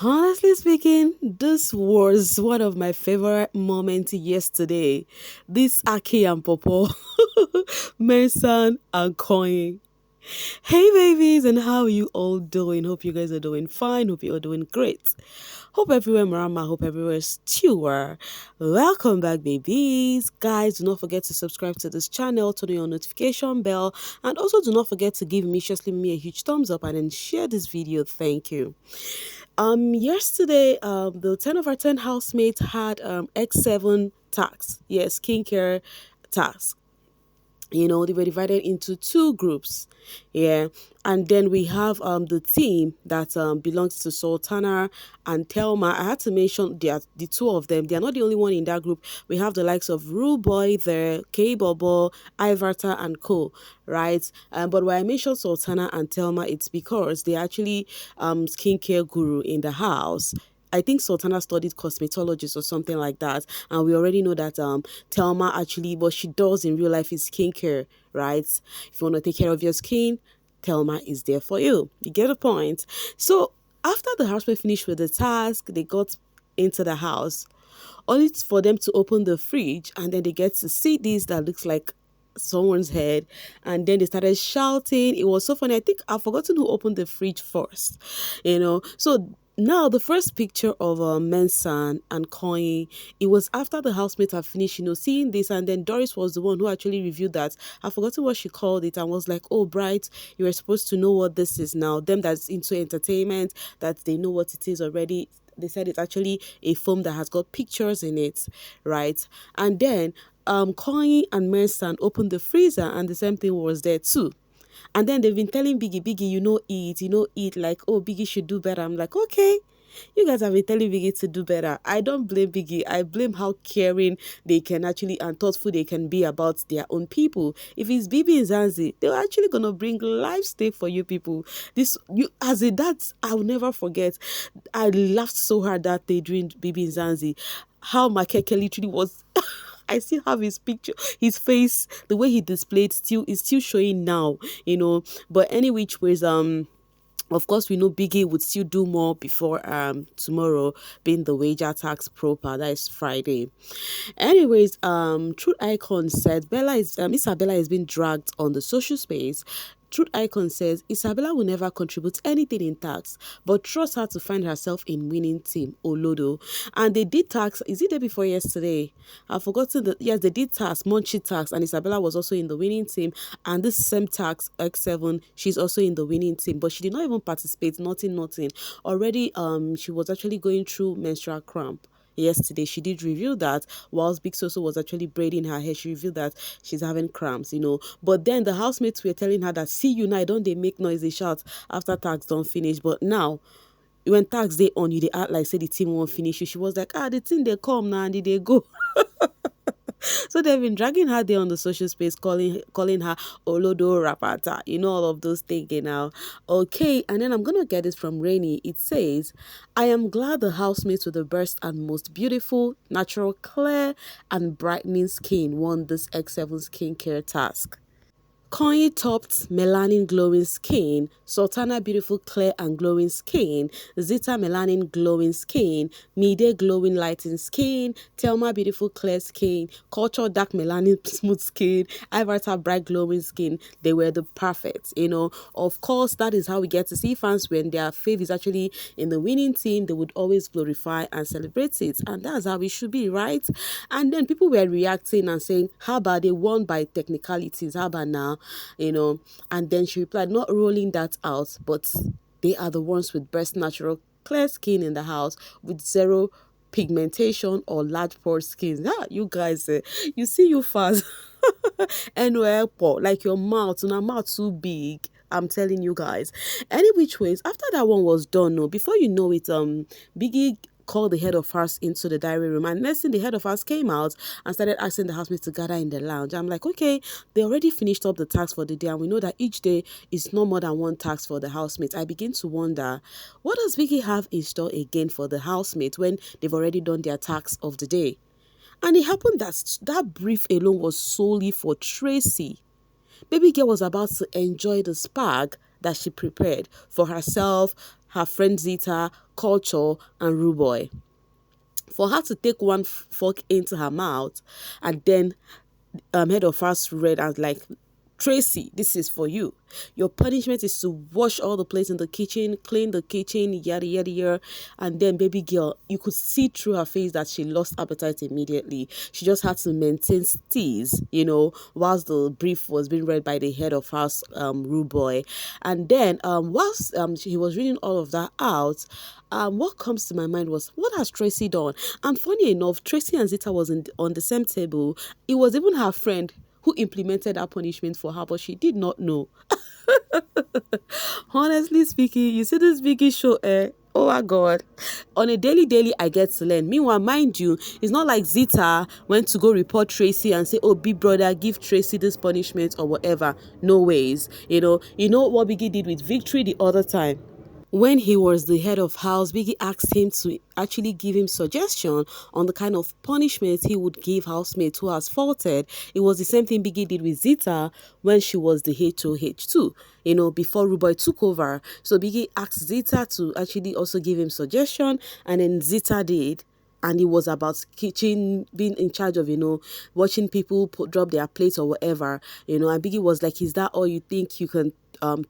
Honestly speaking, this was one of my favorite moments yesterday. This Aki and Popo, Mason and Coin. Hey babies, and how are you all doing? Hope you guys are doing fine. Hope you're all doing great. Hope everywhere Marama, hope everywhere Stewer. Welcome back, babies. Guys, do not forget to subscribe to this channel, turn on your notification bell, and also do not forget to give me a huge thumbs up and then share this video. Thank you. Yesterday, the 10 of our 10 housemates had X7 tasks. Yes, skincare tasks. They were divided into two groups. Yeah. And then we have the team that belongs to Sultana and Telma. I had to mention the two of them. They are not the only one in that group. We have the likes of Rue Boy there, K Bobo, Ivarta, and Co. Right? But when I mentioned Sultana and Telma, it's because they actually skincare guru in the house. I think Sultana studied cosmetologist or something like that. And we already know that Telma actually, what she does in real life is skincare, right? If you want to take care of your skin, Telma is there for you. You get the point? So after the housemate finished with the task, they got into the house, only for them to open the fridge and then they get to see this that looks like someone's head, and then they started shouting. It was so funny. I think I've forgotten who opened the fridge first, so now the first picture of Mensan and Coin, it was after the housemates had finished, seeing this, and then Doris was the one who actually reviewed that. I've forgotten what she called it and was like, oh, Bright, you were supposed to know what this is now. Them that's into entertainment, that they know what it is already. They said it's actually a foam that has got pictures in it, right? And then Coin and Mersan opened the freezer and the same thing was there too. And then they've been telling Biggie, eat, like, oh, Biggie should do better. I'm like, okay. You guys have been telling Biggie to do better. I don't blame Biggie. I blame how caring they can actually and thoughtful they can be about their own people. If it's bbnzansi, they're actually gonna bring live steak for you people. This you as a dad, I'll never forget. I laughed so hard that day during bbnzansi. How Makeke literally was. I still have his picture, his face, the way he displayed still is still showing now. But any which ways, of course, we know Biggie would still do more before tomorrow being the wager tax proper. That is Friday. Anyways, Truth Icon said Isabella is being dragged on the social space. Truth Icon says Isabella will never contribute anything in tax, but trust her to find herself in winning team Olodo. And they did tax. Is it day before yesterday? I've forgotten the yes, they did tax, Munchie tax, and Isabella was also in the winning team. And this same tax X7, she's also in the winning team, but she did not even participate. Nothing. Already, she was actually going through menstrual cramp yesterday. She did reveal that whilst Big Soso was actually braiding her hair, she revealed that she's having cramps. But then the housemates were telling her that, see you now, don't they make noise, they shout after tax don't finish. But now, when tax day on you, they act like say the team won't finish you. She was like, the team they come now and they go. So they've been dragging her there on the social space, calling her Olodo Rapata, all of those things now. Okay, and then I'm gonna get this from Rainy. It says, I am glad the housemates with the best and most beautiful, natural, clear, and brightening skin won this X7 skincare task. Kanye topped melanin glowing skin, Sultana beautiful clear and glowing skin, Zita melanin glowing skin, Mide glowing lighting skin, Telma beautiful clear skin, Culture dark melanin smooth skin, Ivarta bright glowing skin. They were the perfect. Of course, that is how we get to see fans when their fave is actually in the winning team. They would always glorify and celebrate it, and that's how it should be, right? And then people were reacting and saying, how about they won by technicalities? How about now? And then she replied, not rolling that out, but they are the ones with best natural clear skin in the house with zero pigmentation or large pore skin. You guys, you see you fast. Anywhere, like your mouth, and mouth too big. I'm telling you guys. Any which ways, after that one was done, no, before you know it, Biggie called the head of house into the diary room, and next thing the head of house came out and started asking the housemates to gather in the lounge. I'm like, okay, they already finished up the task for the day, and we know that each day is no more than one task for the housemates. I begin to wonder, what does Biggie have in store again for the housemates when they've already done their tasks of the day? And it happened that that brief alone was solely for Tracy. Baby girl was about to enjoy the spark that she prepared for herself, her friend Zita, Culture, and Ruboy. For her to take one fork into her mouth and then head of house read as like, Tracy, this is for you. Your punishment is to wash all the plates in the kitchen, clean the kitchen, yada yada yada. And then baby girl, you could see through her face that she lost appetite immediately. She just had to maintain steeze, whilst the brief was being read by the head of house, Rude Boy. And then whilst he was reading all of that out, what comes to my mind was, what has Tracy done? And funny enough, Tracy and Zita was on the same table. It was even her friend who implemented that punishment for her, but she did not know. Honestly speaking, you see this Biggie show, eh? Oh my God. On a daily, I get to learn. Meanwhile, mind you, it's not like Zita went to go report Tracy and say, oh, big brother, give Tracy this punishment or whatever. No ways. You know what Biggie did with Victory the other time? When he was the head of house, Biggie asked him to actually give him suggestion on the kind of punishment he would give housemates who has faulted. It was the same thing Biggie did with Zita when she was the HOH too, before Ruboy took over. So Biggie asked Zita to actually also give him suggestion, and then Zita did. And it was about kitchen, being in charge of, watching people drop their plates or whatever, and Biggie was like, is that all you think you can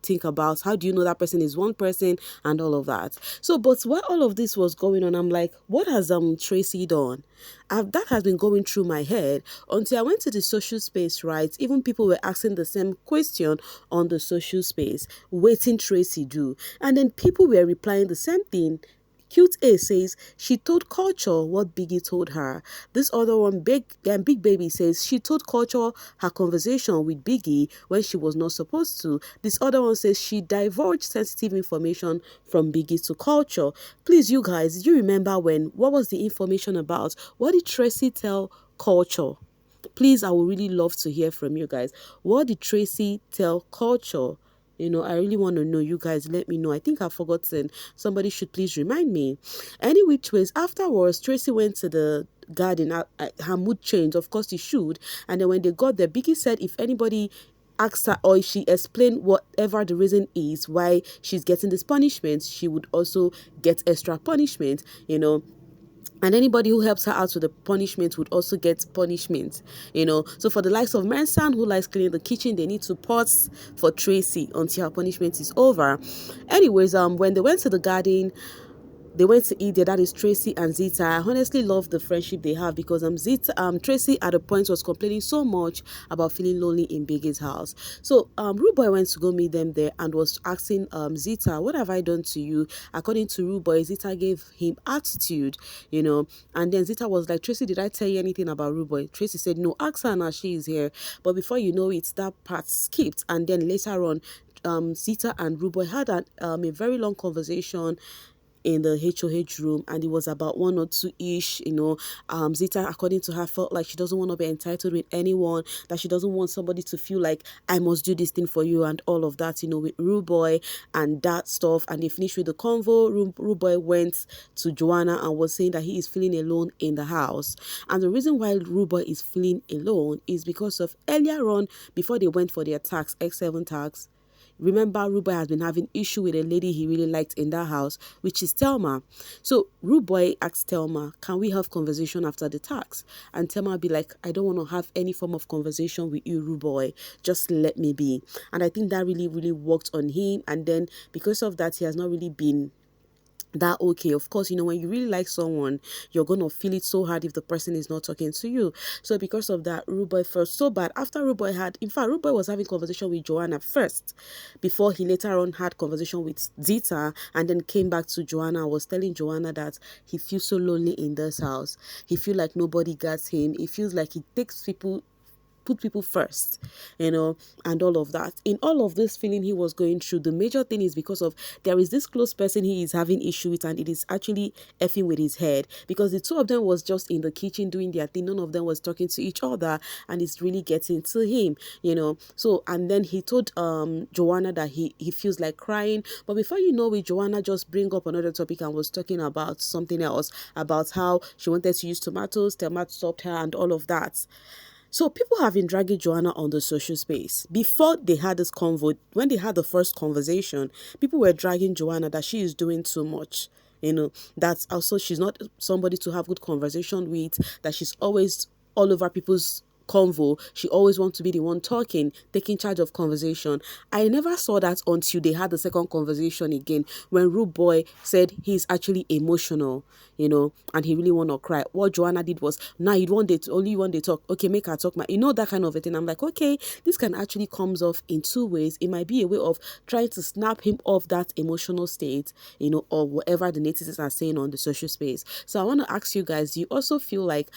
think about? How do you know that person is one person and all of that? So, but while all of this was going on, I'm like, what has Tracy done? That has been going through my head until I went to the social space, right? Even people were asking the same question on the social space, waiting Tracy do. And then people were replying the same thing. Cute A says she told Culture what Biggie told her. This other one, Big Baby, says she told Culture her conversation with Biggie when she was not supposed to. This other one says she divulged sensitive information from Biggie to Culture. Please, you guys, do you remember what was the information about? What did Tracy tell Culture? Please, I would really love to hear from you guys. What did Tracy tell Culture? I really want to know. You guys, let me know. I think I've forgotten. Somebody should please remind me. Any which ways, afterwards, Tracy went to the garden. Her mood changed. Of course, it should. And then when they got there, Biggie said if anybody asked her or if she explained whatever the reason is why she's getting this punishment, she would also get extra punishment. And anybody who helps her out with the punishment would also get punishment. So for the likes of Manson who likes cleaning the kitchen, they need to pause for Tracy until her punishment is over. Anyways, when they went to the garden, they went to eat there. That is Tracy and Zita. I honestly love the friendship they have because Tracy at a point was complaining so much about feeling lonely in Biggie's house. So Rude Boy went to go meet them there and was asking Zita, what have I done to you? According to Rude Boy, Zita gave him attitude. And then Zita was like, Tracy, did I tell you anything about Rude Boy? Tracy said, no, ask her now, she is here. But before you know it, that part skipped. And then later on, Zita and Rude Boy had a very long conversation in the HOH room, and it was about 1 or 2 ish. Zita, according to her, felt like she doesn't want to be entitled with anyone, that she doesn't want somebody to feel like I must do this thing for you and all of that, with Rude Boy and that stuff. And they finished with the convo. Rude Boy went to Joanna and was saying that he is feeling alone in the house. And the reason why Rude Boy is feeling alone is because of earlier on, before they went for their tax, X7 tax. Remember, Rude Boy has been having issue with a lady he really liked in that house, which is Thelma. So Rude Boy asked Thelma, can we have conversation after the tax? And Thelma be like, I don't want to have any form of conversation with you, Rude Boy. Just let me be. And I think that really, really worked on him. And then because of that, he has not really been that okay. Of course, when you really like someone, you're gonna feel it so hard if the person is not talking to you. So because of that, Rude Boy felt so bad. After Rude Boy Rude Boy was having conversation with Joanna first, before he later on had conversation with Zita, and then came back to Joanna and was telling Joanna that he feels so lonely in this house. He feels like nobody gets him. He feels like he put people first, and all of that. In all of this feeling he was going through, the major thing is because of there is this close person he is having issue with, and it is actually effing with his head, because the two of them was just in the kitchen doing their thing. None of them was talking to each other, and it's really getting to him. So, and then he told Joanna that he feels like crying, but before you know it, Joanna just bring up another topic and was talking about something else, about how she wanted to use tomatoes, Thelma stopped her and all of that. So people have been dragging Joanna on the social space. Before they had this convo, when they had the first conversation, people were dragging Joanna that she is doing too much. That's also she's not somebody to have good conversation with, that she's always all over people's convo. She always wants to be the one talking, taking charge of conversation. I never saw that until they had the second conversation again when Rude Boy said he's actually emotional, and he really want to cry. What Joanna did was, now you want it only one they talk. Okay, make her talk. That kind of a thing. I'm like, okay, this can actually comes off in two ways. It might be a way of trying to snap him off that emotional state, or whatever the natives are saying on the social space. So I want to ask you guys, do you also feel like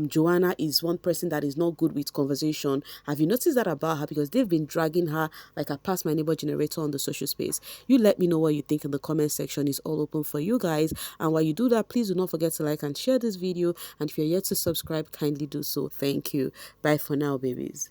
Joanna is one person that is not good with conversation? Have you noticed that about her? Because they've been dragging her like a Pass My Neighbor generator on the social space. You let me know what you think in the comment section. It's all open for you guys. And while you do that, please do not forget to like and share this video. And if you're yet to subscribe, kindly do so. Thank you. Bye for now, babies.